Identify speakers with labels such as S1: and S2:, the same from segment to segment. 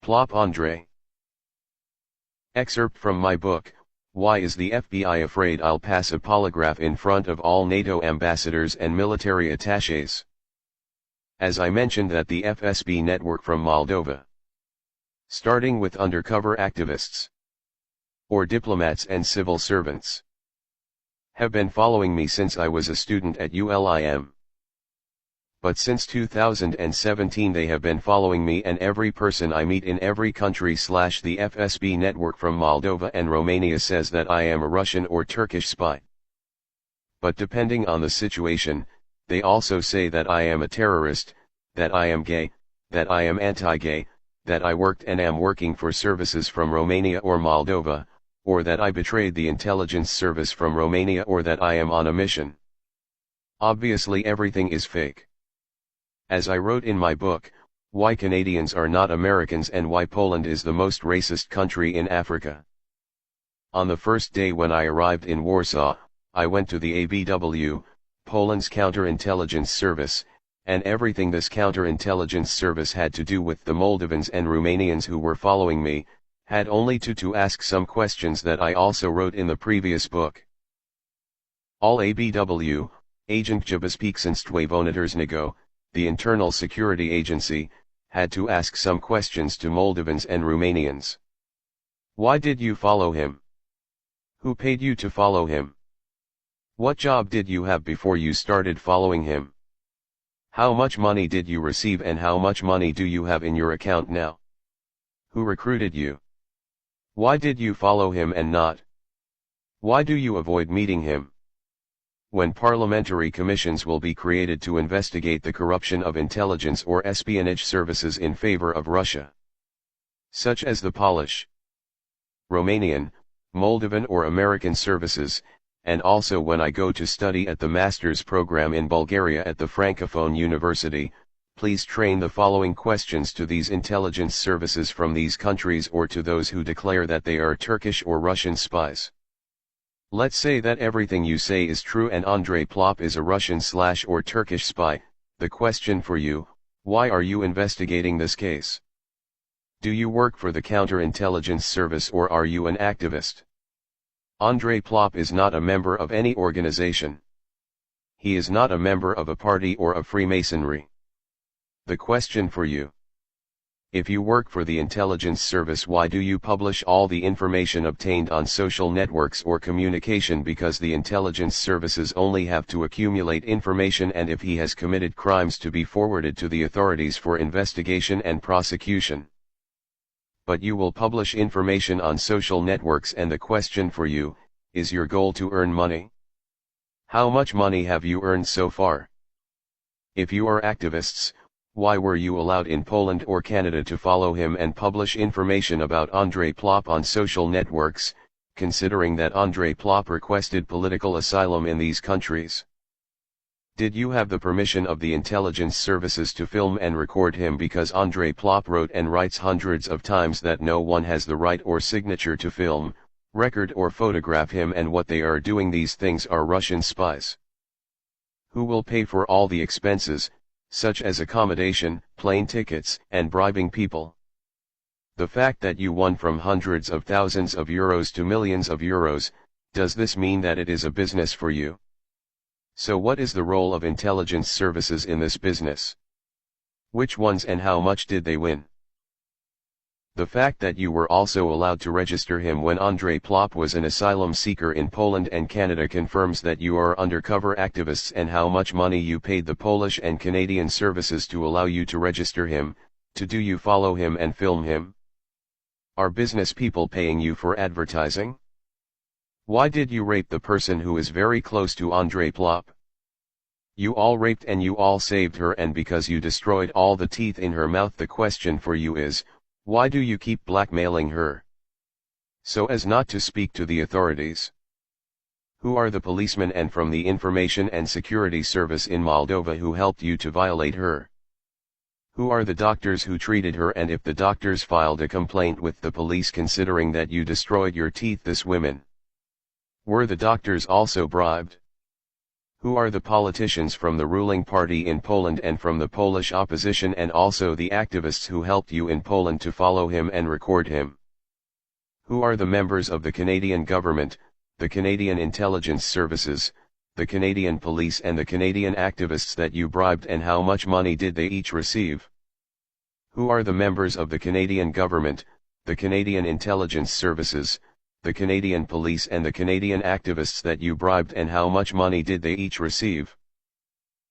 S1: Plop Andrei. Excerpt from my book, Why is the FBI Afraid I'll Pass a Polygraph in Front of All NATO Ambassadors and Military Attachés? As I mentioned that the FSB network from Moldova, starting with undercover activists, or diplomats and civil servants, have been following me since I was a student at ULIM. But since 2017 they have been following me and every person I meet in every country. The FSB network from Moldova and Romania says that I am a Russian or Turkish spy. But depending on the situation, they also say that I am a terrorist, that I am gay, that I am anti-gay, that I worked and am working for services from Romania or Moldova, or that I betrayed the intelligence service from Romania, or that I am on a mission. Obviously everything is fake. As I wrote in my book, Why Canadians Are Not Americans and Why Poland is the Most Racist Country in Africa. On the first day when I arrived in Warsaw, I went to the ABW, Poland's counterintelligence service, and everything this counterintelligence service had to do with the Moldovans and Romanians who were following me, had only to ask some questions that I also wrote in the previous book. All ABW, Agentje Bezpieczeństwa Wewnętrznego, the Internal Security Agency, had to ask some questions to Moldovans and Romanians. Why did you follow him? Who paid you to follow him? What job did you have before you started following him? How much money did you receive and how much money do you have in your account now? Who recruited you? Why did you follow him and not? Why do you avoid meeting him? When parliamentary commissions will be created to investigate the corruption of intelligence or espionage services in favor of Russia, such as the Polish, Romanian, Moldovan or American services, and also when I go to study at the master's program in Bulgaria at the Francophone University, please train the following questions to these intelligence services from these countries or to those who declare that they are Turkish or Russian spies. Let's say that everything you say is true and Andrei Plop is a Russian or Turkish spy. The question for you, why are you investigating this case? Do you work for the counterintelligence service or are you an activist? Andrei Plop is not a member of any organization. He is not a member of a party or of Freemasonry. The question for you. If you work for the intelligence service, why do you publish all the information obtained on social networks or communication? Because the intelligence services only have to accumulate information and if he has committed crimes to be forwarded to the authorities for investigation and prosecution. But you will publish information on social networks and the question for you, is your goal to earn money? How much money have you earned so far? If you are activists, why were you allowed in Poland or Canada to follow him and publish information about Andrei Plop on social networks, considering that Andrei Plop requested political asylum in these countries? Did you have the permission of the intelligence services to film and record him? Because Andrei Plop wrote and writes hundreds of times that no one has the right or signature to film, record or photograph him, and what they are doing, these things are Russian spies. Who will pay for all the expenses, such as accommodation, plane tickets, and bribing people? The fact that you won from hundreds of thousands of euros to millions of euros, does this mean that it is a business for you? So what is the role of intelligence services in this business? Which ones and how much did they win? The fact that you were also allowed to register him when Andrei Plop was an asylum seeker in Poland and Canada confirms that you are undercover activists, and how much money you paid the Polish and Canadian services to allow you to register him, to do you follow him and film him? Are business people paying you for advertising? Why did you rape the person who is very close to Andrei Plop? You all raped and you all saved her, and because you destroyed all the teeth in her mouth, the question for you is, why do you keep blackmailing her? So as not to speak to the authorities. Who are the policemen and from the Information and Security Service in Moldova who helped you to violate her? Who are the doctors who treated her, and if the doctors filed a complaint with the police considering that you destroyed your teeth, this women? Were the doctors also bribed? Who are the politicians from the ruling party in Poland and from the Polish opposition, and also the activists who helped you in Poland to follow him and record him? Who are the members of the Canadian government, the Canadian intelligence services, the Canadian police and the Canadian activists that you bribed, and how much money did they each receive? Who are the members of the Canadian government, the Canadian intelligence services, the Canadian police and the Canadian activists that you bribed, and how much money did they each receive?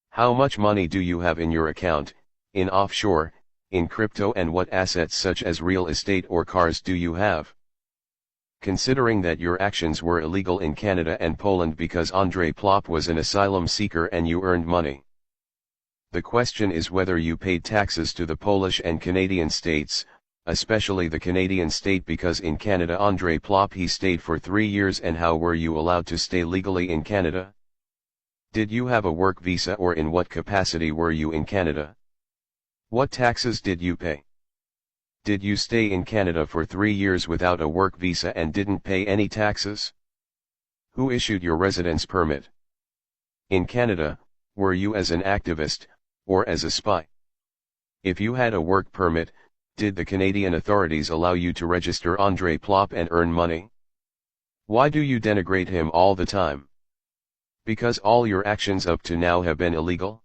S1: How much money do you have in your account, in offshore, in crypto, and what assets such as real estate or cars do you have? Considering that your actions were illegal in Canada and Poland because Andrei Plop was an asylum seeker and you earned money. The question is whether you paid taxes to the Polish and Canadian states, especially the Canadian state, because in Canada Andrei Plop he stayed for 3 years, and how were you allowed to stay legally in Canada? Did you have a work visa, or in what capacity were you in Canada? What taxes did you pay? Did you stay in Canada for 3 years without a work visa and didn't pay any taxes? Who issued your residence permit? In Canada, were you as an activist, or as a spy? If you had a work permit, did the Canadian authorities allow you to register Andrei Plop and earn money? Why do you denigrate him all the time? Because all your actions up to now have been illegal?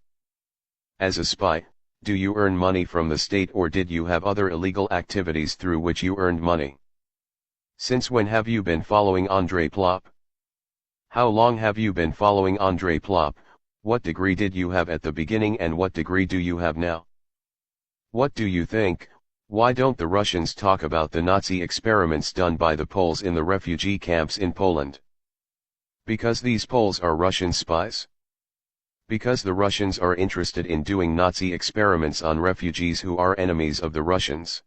S1: As a spy, do you earn money from the state, or did you have other illegal activities through which you earned money? Since when have you been following Andrei Plop? How long have you been following Andrei Plop? What degree did you have at the beginning and what degree do you have now? What do you think? Why don't the Russians talk about the Nazi experiments done by the Poles in the refugee camps in Poland? Because these Poles are Russian spies? Because the Russians are interested in doing Nazi experiments on refugees who are enemies of the Russians.